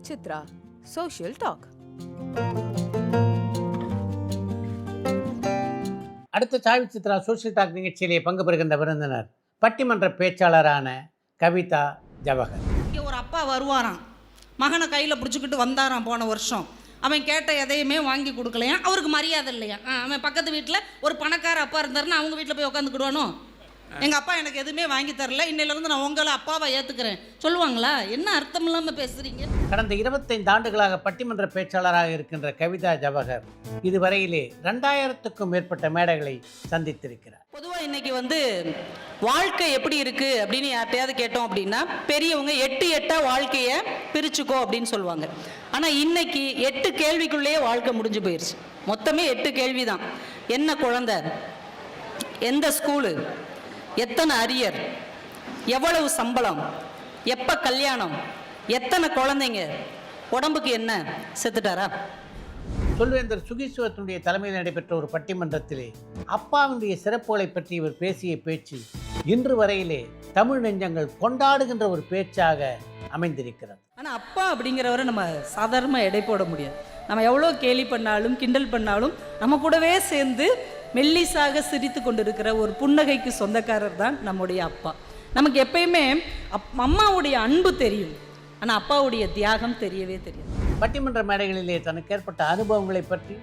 Chitra, Social Talk. அடுத்த Chai with Chitra social talk நிகழ்ச்சியிலே பங்கு பெறுகின்ற விருந்தினர் பட்டிமன்ற பேச்சாளரான கவிதா ஜவஹர். இங்கே ஒரு அப்பா வருவாராம், மகனை கையில் பிடிச்சிக்கிட்டு வந்தாராம் போன வருஷம். அவன் கேட்ட எதையுமே வாங்கி கொடுக்கலையா, அவருக்கு மரியாதை இல்லையா. அவன் பக்கத்து வீட்டில் ஒரு பணக்கார அப்பா இருந்தாருன்னா அவங்க வீட்டில் போய் உட்காந்துக்கிடுவானோ, எங்கள் அப்பா எனக்கு எதுவுமே வாங்கி தரல, இன்னிலேருந்து நான் உங்களை அப்பாவை ஏற்றுக்கிறேன் சொல்லுவாங்களா? என்ன அர்த்தம் இல்லாமல் பேசுகிறீங்க? கடந்த 25 ஆண்டுகளாக பட்டிமன்ற பேச்சாளராக இருக்கின்ற கவிதா ஜவஹர் இதுவரையிலே 2000க்கும் மேற்பட்ட மேடைகளை சந்தித்திருக்கிறார். பொதுவாக இன்னைக்கு வாழ்க்கை எப்படி இருக்குது அப்படின்னு யார்ட்டையாவது கேட்டோம் அப்படின்னா பெரியவங்க 8 வாழ்க்கையை பிரிச்சுக்கோ அப்படின்னு சொல்லுவாங்க. ஆனால் இன்னைக்கு 8 கேள்விக்குள்ளேயே வாழ்க்கை முடிஞ்சு போயிடுச்சு. மொத்தமே 8 கேள்வி தான். என்ன குழந்தை, எந்த ஸ்கூலு, எத்தனை அரியர், எவ்வளவு சம்பளம், எப்போ கல்யாணம், எத்தனை குழந்தைங்க, உடம்புக்கு என்ன, செத்துட்டாரா? சொல்வேந்தர் சுகீஸ்வரத்தினுடைய தலைமையில் நடைபெற்ற ஒரு பட்டிமன்றத்திலே அப்பாவினுடைய சிறப்புகளை பற்றி இவர் பேசிய பேச்சு இன்று வரையிலே தமிழ் நெஞ்சங்கள் கொண்டாடுகின்ற ஒரு பேச்சாக அமைந்திருக்கிறது. ஆனால் அப்பா அப்படிங்கிறவரை நம்ம சாதாரணமாக எடை போட முடியாது. நம்ம எவ்வளோ கேலி பண்ணாலும் கிண்டல் பண்ணாலும் நம்ம கூடவே சேர்ந்து மெல்லிசாக சிரித்து கொண்டிருக்கிற ஒரு புன்னகைக்கு சொந்தக்காரர் தான் நம்முடைய அப்பா. நமக்கு எப்பயுமே அம்மாவுடைய அன்பு தெரியும், ஆனால் அப்பாவுடைய தியாகம் தெரியவே தெரியாது. பட்டிமன்ற மேடைகளிலே தனக்கு ஏற்பட்ட அனுபவங்களை பற்றி,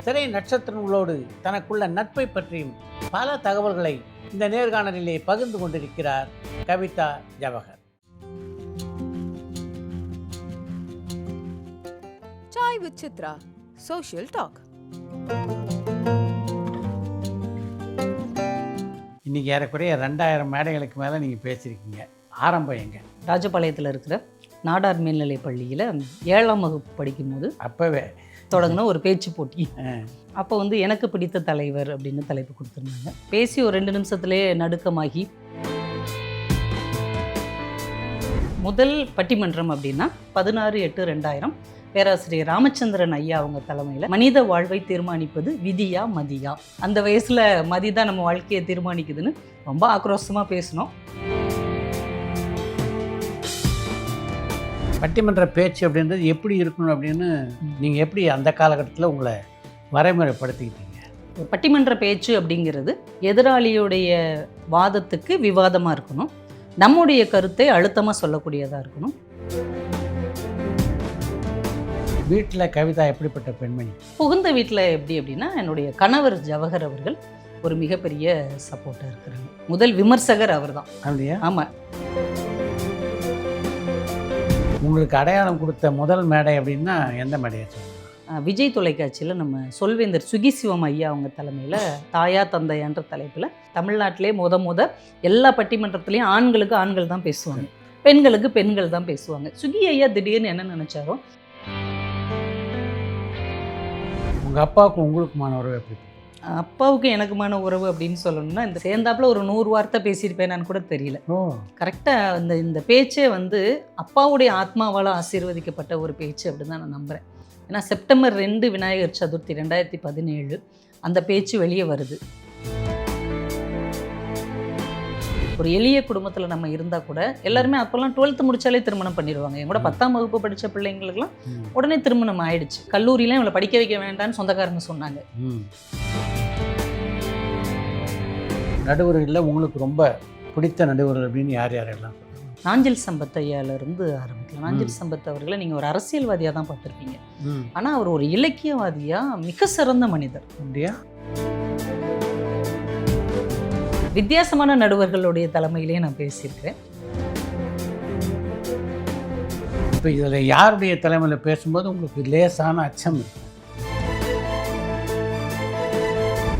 திரை நட்சத்திரங்களோடு தனக்குள்ள நட்பை பற்றியும் பல தகவல்களை இந்த நேர்காணலிலே பகிர்ந்து கொண்டிருக்கிறார் Kavitha Jawahar. Chai with Chitra, Social Talk. இன்னைக்கு ஏறக்குறைய 2000 மேடைகளுக்கு மேலே நீங்கள் பேசியிருக்கீங்க. ஆரம்பம் எங்க? ராஜபாளையத்தில் இருக்கிற நாடார் மேல்நிலை பள்ளியில் 7ஆம் வகுப்பு படிக்கும்போது அப்போவே தொடங்கின ஒரு பேச்சு போட்டி. அப்போ எனக்கு பிடித்த தலைவர் அப்படின்னு தலைப்பு கொடுத்துருந்தாங்க. பேசி ஒரு 2 நிமிஷத்துலேயே நடுக்கமாகி, முதல் பட்டிமன்றம் அப்படின்னா 16/8/2000 பேராசிரியர் ராமச்சந்திரன் ஐயா அவங்க தலைமையில் மனித வாழ்வை தீர்மானிப்பது விதியா மதியா, அந்த வயசில் மதி தான் நம்ம வாழ்க்கையை தீர்மானிக்குதுன்னு ரொம்ப ஆக்ரோஷமாக பேசினோம். பட்டிமன்ற பேச்சு அப்படின்றது எப்படி இருக்கணும் அப்படின்னு நீங்கள் எப்படி அந்த காலகட்டத்தில் உங்களை வரைமுறைப்படுத்திக்கிட்டீங்க? பட்டிமன்ற பேச்சு அப்படிங்கிறது எதிராளியுடைய வாதத்துக்கு விவாதமாக இருக்கணும், நம்முடைய கருத்தை அழுத்தமாக சொல்லக்கூடியதாக இருக்கணும். வீட்டில் கவிதா எப்படிப்பட்ட பெண்மணி? புகுந்த வீட்டில் எப்படி அப்படின்னா, என்னுடைய கணவர் ஜவஹர் அவர்கள் ஒரு மிகப்பெரிய சப்போர்ட்டாக இருக்கிறாங்க. முதல் விமர்சகர் அவர் தான். அப்படியா? ஆமாம். உங்களுக்கு அடையாளம் கொடுத்த முதல் மேடை அப்படின்னா எந்த மேடையை சொல்லுங்கள்? விஜய் தொலைக்காட்சியில் நம்ம சொல்வேந்தர் சுகிசிவம் ஐயா அவங்க தலைமையில் தாயா தந்தையான்ற தலைப்பில் தமிழ்நாட்டிலே முத எல்லா பட்டிமன்றத்துலேயும் ஆண்களுக்கு ஆண்கள் தான் பேசுவாங்க, பெண்களுக்கு பெண்கள் தான் பேசுவாங்க. சுகி ஐயா திடீர்னு என்ன நினச்சாரோ, உங்கள் அப்பாவுக்கும் உங்களுக்குமான உறவு எப்படி? அப்பாவுக்கு எனக்குமான உறவு அப்படின்னு சொல்லணும்னா, இந்த சேர்ந்தாப்புல ஒரு 100 வார்த்தை பேசியிருப்பேனான்னு கூட தெரியல. கரெக்டாக இந்த பேச்சே அப்பாவுடைய ஆத்மாவால் ஆசீர்வதிக்கப்பட்ட ஒரு பேச்சு அப்படின்னு தான் நான் நம்புகிறேன். ஏன்னா செப்டம்பர் 2 விநாயகர் சதுர்த்தி 2017 அந்த பேச்சு வெளியே வருது. ஒரு எளிய குடும்பத்தில் நம்ம இருந்தால் கூட எல்லாருமே அப்போல்லாம் 12th முடிச்சாலே திருமணம் பண்ணிடுவாங்க. என் கூட 10ஆம் வகுப்பு படித்த பிள்ளைங்களுக்குலாம் உடனே திருமணம் ஆயிடுச்சு. கல்லூரியில இவளை படிக்க வைக்க வேண்டாம்னு சொந்தக்காரங்க சொன்னாங்க. நடுவர்களில் உங்களுக்கு ரொம்ப பிடித்த நடுவர்கள் அப்படின்னு யாரெல்லாம்? நாஞ்சில் சம்பத் ஐயாவிலிருந்து ஆரம்பிக்கலாம். நாஞ்சில் சம்பத் அவர்களை நீங்கள் ஒரு அரசியல்வாதியாக தான் பார்த்துருப்பீங்க, ஆனால் அவர் ஒரு இலக்கியவாதியாக மிக சிறந்த மனிதர். அப்படியா? வித்தியாசமான நடுவர்களுடைய தலைமையிலேயே நான் பேசியிருக்கிறேன். இப்போ இதில் யாருடைய தலைமையில் பேசும்போது உங்களுக்கு லேசான அச்சம் இருக்கு?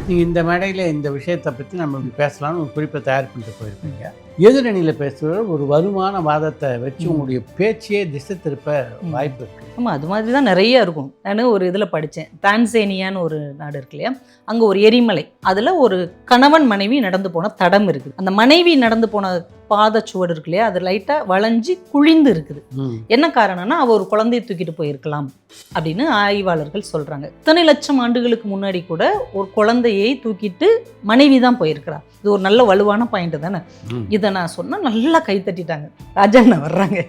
நீங்கள் இந்த மேடையில் இந்த விஷயத்தை பற்றி நம்ம இப்படி பேசலாம்னு ஒரு குறிப்பை தயார் பண்ணிட்டு போயிருப்பீங்க. எதிரணியில் பேசுகிறவர் ஒரு வலுவான வாதத்தை வச்சு உங்களுடைய பேச்சையே திசை திருப்ப வாய்ப்பு இருக்குது. ஆமாம், அது மாதிரி தான் நிறைய இருக்கும். நான் ஒரு இதில் படித்தேன், டான்சேனியான்னு ஒரு நாடு இருக்கு இல்லையா, அங்கே ஒரு எரிமலை, அதில் ஒரு கணவன் மனைவி நடந்து போன தடம் இருக்குது. அந்த மனைவி நடந்து போன பாதச்சுவடு இருக்கு இல்லையா, அது லைட்டாக வளைஞ்சி குழிந்து இருக்குது. என்ன காரணம்னா, அவள் ஒரு குழந்தையை தூக்கிட்டு போயிருக்கலாம் அப்படின்னு ஆய்வாளர்கள் சொல்கிறாங்க. இத்தனை லட்சம் ஆண்டுகளுக்கு முன்னாடி கூட ஒரு குழந்தையை தூக்கிட்டு மனைவி தான் போயிருக்கிறா. இது ஒரு நல்ல வலுவான பாயிண்ட் தானே. இதை நான் சொன்னால் நல்லா கை தட்டிட்டாங்க. ராஜா அண்ணா வர்றாங்க.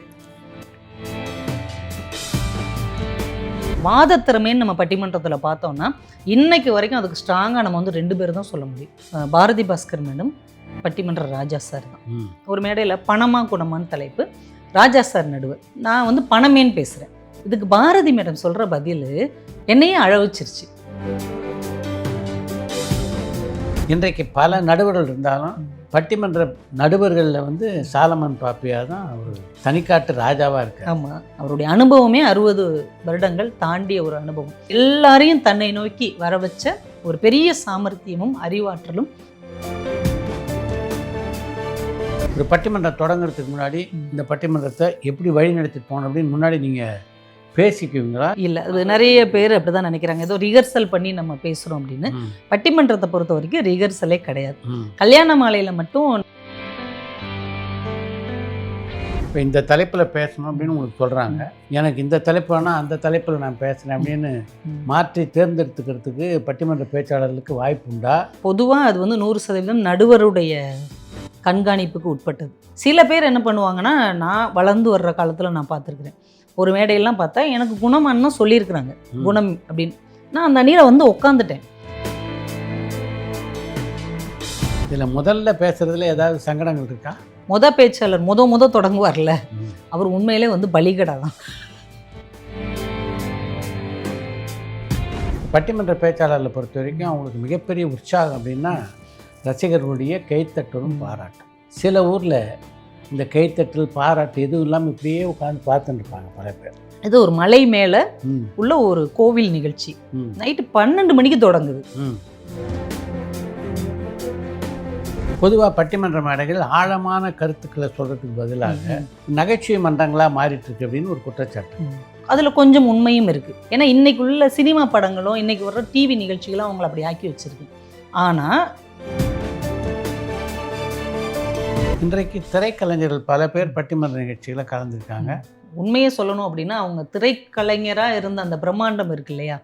வாதத்திறமைன்னு நம்ம பட்டிமன்றத்தில் பார்த்தோம்னா இன்னைக்கு வரைக்கும் அதுக்கு ஸ்ட்ராங்காக நம்ம வந்து 2 பேர் தான் சொல்ல முடியும். பாரதி பாஸ்கர் மேடம், பட்டிமன்ற ராஜா சார் தான். ஒரு மேடையில் பணமா குணமான்னு தலைப்பு, ராஜா சார் நடுவர், நான் வந்து பணமேன்னு பேசுகிறேன். இதுக்கு பாரதி மேடம் சொல்கிற பதில் என்னையே அழவச்சிருச்சு. இன்றைக்கு பல நடுவர்கள் இருந்தாலும் பட்டிமன்ற நடுவர்களில் வந்து சாலமன் பாப்பியா தான் ஒரு தனிக்காட்டு ராஜாவாக இருக்கு. ஆமாம், அவருடைய அனுபவமே 60 வருடங்கள் தாண்டிய ஒரு அனுபவம். எல்லாரையும் தன்னை நோக்கி வர வச்ச ஒரு பெரிய சாமர்த்தியமும் அறிவாற்றலும். ஒரு பட்டிமன்றம் தொடங்குறதுக்கு முன்னாடி இந்த பட்டிமன்றத்தை எப்படி வழி நடத்திட்டு போகணும் அப்படின்னு முன்னாடி நீங்கள் பேசிக்குவீங்களா? இல்லை, அது நிறைய பேர் அப்படி தான் நினைக்கிறாங்க, ஏதோ ரிஹர்சல் பண்ணி நம்ம பேசுகிறோம் அப்படின்னு. பட்டிமன்றத்தை பொறுத்த வரைக்கும் ரிஹர்சலே கிடையாது. கல்யாண மாலையில் மட்டும் இப்போ இந்த தலைப்பில் பேசணும் அப்படின்னு உங்களுக்கு சொல்கிறாங்க, எனக்கு இந்த தலைப்பு வேணால் அந்த தலைப்பில் நான் பேசுகிறேன் அப்படின்னு மாற்றி தேர்ந்தெடுத்துக்கிறதுக்கு பட்டிமன்ற பேச்சாளர்களுக்கு வாய்ப்பு உண்டா? பொதுவாக அது வந்து 100% நடுவருடைய கண்காணிப்புக்கு உட்பட்டது. சில பேர் என்ன பண்ணுவாங்கன்னா, நான் வளர்ந்து வர்ற காலத்தில் நான் பார்த்துருக்குறேன், ஒரு மேடையெல்லாம் பார்த்தா எனக்கு குணமானு சொல்லியிருக்கிறாங்க, குணம் அப்படின்னு. நான் அந்த அணியில் வந்து உட்காந்துட்டேன். இதில் முதல்ல பேசுகிறதுல ஏதாவது சங்கடங்கள் இருக்கா? பேச்சாளர் தொடங்குவார்ல, அவர் உண்மையிலே வந்து பலிகடா தான். பட்டிமன்ற பேச்சாளர்களை பொறுத்த வரைக்கும் அவங்களுக்கு மிகப்பெரிய உற்சாகம் அப்படின்னா ரசிகர்களுடைய கைத்தட்டலும் பாராட்டும். சில ஊரில் இந்த கைத்தட்டல் பாராட்டு எதுவும் இல்லாமல் இப்படியே உட்காந்து பார்த்துட்டு இருப்பாங்க பல பேர். இது ஒரு மலை மேலே உள்ள ஒரு கோவில் நிகழ்ச்சி, நைட்டு 12 மணிக்கு தொடங்குது. பொதுவாக பட்டிமன்ற மேடைகள் ஆழமான கருத்துக்களை சொல்கிறதுக்கு பதிலாக நகைச்சுவை மன்றங்களாக மாறிட்டு இருக்கு அப்படின்னு ஒரு குற்றச்சாட்டு. அதில் கொஞ்சம் உண்மையும் இருக்குது. ஏன்னா இன்னைக்கு உள்ள சினிமா படங்களும் இன்னைக்கு வர்ற டிவி நிகழ்ச்சிகளும் அவங்கள அப்படி ஆக்கி வச்சிருக்கு. ஆனால் இன்றைக்கு திரைக்கலைஞர்கள் பல பேர் பட்டிமன்ற நிகழ்ச்சிகளை கலந்துருக்காங்க. உண்மையை சொல்லணும் அப்படின்னா அவங்க திரைக்கலைஞராக இருந்த அந்த பிரம்மாண்டம் இருக்கு இல்லையா,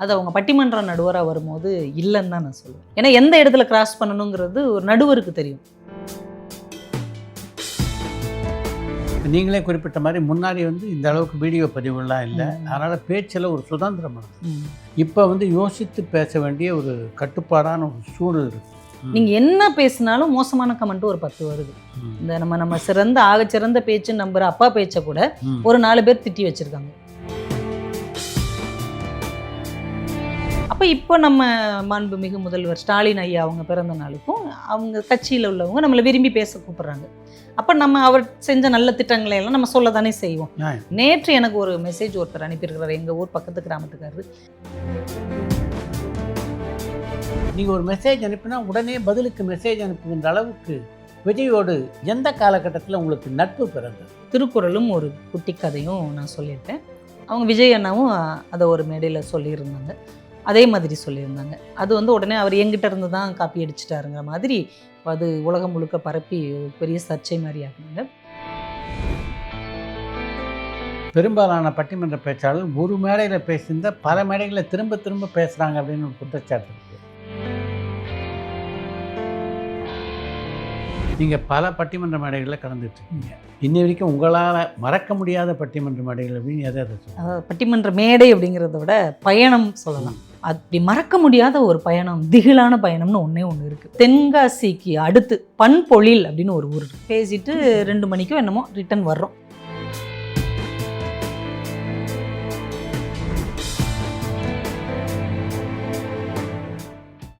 அது அவங்க பட்டிமன்ற நடுவராக வரும்போது இல்லைன்னு தான் நான் சொல்லுவேன். ஏன்னா எந்த இடத்துல கிராஸ் பண்ணணுங்கிறது ஒரு நடுவருக்கு தெரியும். நீங்களே குறிப்பிட்ட மாதிரி முன்னாடி வந்து இந்த அளவுக்கு வீடியோ பதிவுலாம் இல்லை, அதனால் பேச்சில் ஒரு சுதந்திரம் இருக்குது. இப்போ வந்து யோசித்து பேச வேண்டிய ஒரு கட்டுப்பாடான ஒரு சூழல் இருக்குது. நீங்கள் என்ன பேசினாலும் மோசமான கமெண்ட்டு ஒரு 10 வருது. இந்த நம்ம சிறந்த ஆகச்சிறந்த பேச்சுன்னு நம்புகிற அப்பா பேச்சை கூட ஒரு 4 பேர் திட்டி வச்சுருக்காங்க. அப்போ இப்போ நம்ம மாண்புமிகு முதல்வர் ஸ்டாலின் ஐயா அவங்க பிறந்த நாளுக்கும் அவங்க கட்சியில் உள்ளவங்க நம்மளை விரும்பி பேச கூப்பிட்றாங்க. அப்போ நம்ம அவர் செஞ்ச நல்ல திட்டங்களை எல்லாம் நம்ம சொல்ல தானே செய்வோம். நேற்று எனக்கு ஒரு மெசேஜ் ஒருத்தர் அனுப்பியிருக்கிறார், எங்கள் ஊர் பக்கத்து கிராமத்துக்காரரு. நீங்கள் ஒரு மெசேஜ் அனுப்பினா உடனே பதிலுக்கு மெசேஜ் அனுப்புகின்ற அளவுக்கு விஜயோடு எந்த காலகட்டத்தில் உங்களுக்கு நட்பு பிறந்தது? திருக்குறளும் ஒரு குட்டி கதையும் நான் சொல்லியிருப்பேன். அவங்க விஜய் அண்ணாவும் அதை ஒரு மேடையில் சொல்லியிருந்தாங்க, அதே மாதிரி சொல்லியிருந்தாங்க. அது வந்து உடனே அவர் எங்கிட்ட இருந்து தான் காப்பி அடிச்சிட்டாருங்கிற மாதிரி அது உலகம் முழுக்க பரப்பி பெரிய சர்ச்சை மாதிரி ஆகுனாங்க. பெரும்பாலான பட்டிமன்ற பேச்சாளர் ஒரு மேடையில் பேசியிருந்த பல மேடைகளில் திரும்ப திரும்ப பேசுகிறாங்க அப்படின்னு ஒரு குற்றச்சாட்டு இருக்குது. நீங்கள் பல பட்டிமன்ற மேடைகளில் கலந்துட்டுருக்கீங்க, இன்னி வரைக்கும் உங்களால் மறக்க முடியாத பட்டிமன்ற மேடைகள் அப்படின்னு எதாவது சொல்லுங்கள். பட்டிமன்ற மேடை அப்படிங்கிறத விட பயணம் சொல்லலாம். அப்படி மறக்க முடியாத ஒரு பயணம், திகிலான பயணம்னு ஒன்று இருக்குது. தென்காசிக்கு அடுத்து பண்பொழில் அப்படின்னு ஒரு ஊர் பேசிட்டு 2 மணிக்கும் என்னமோ ரிட்டன் வர்றோம்.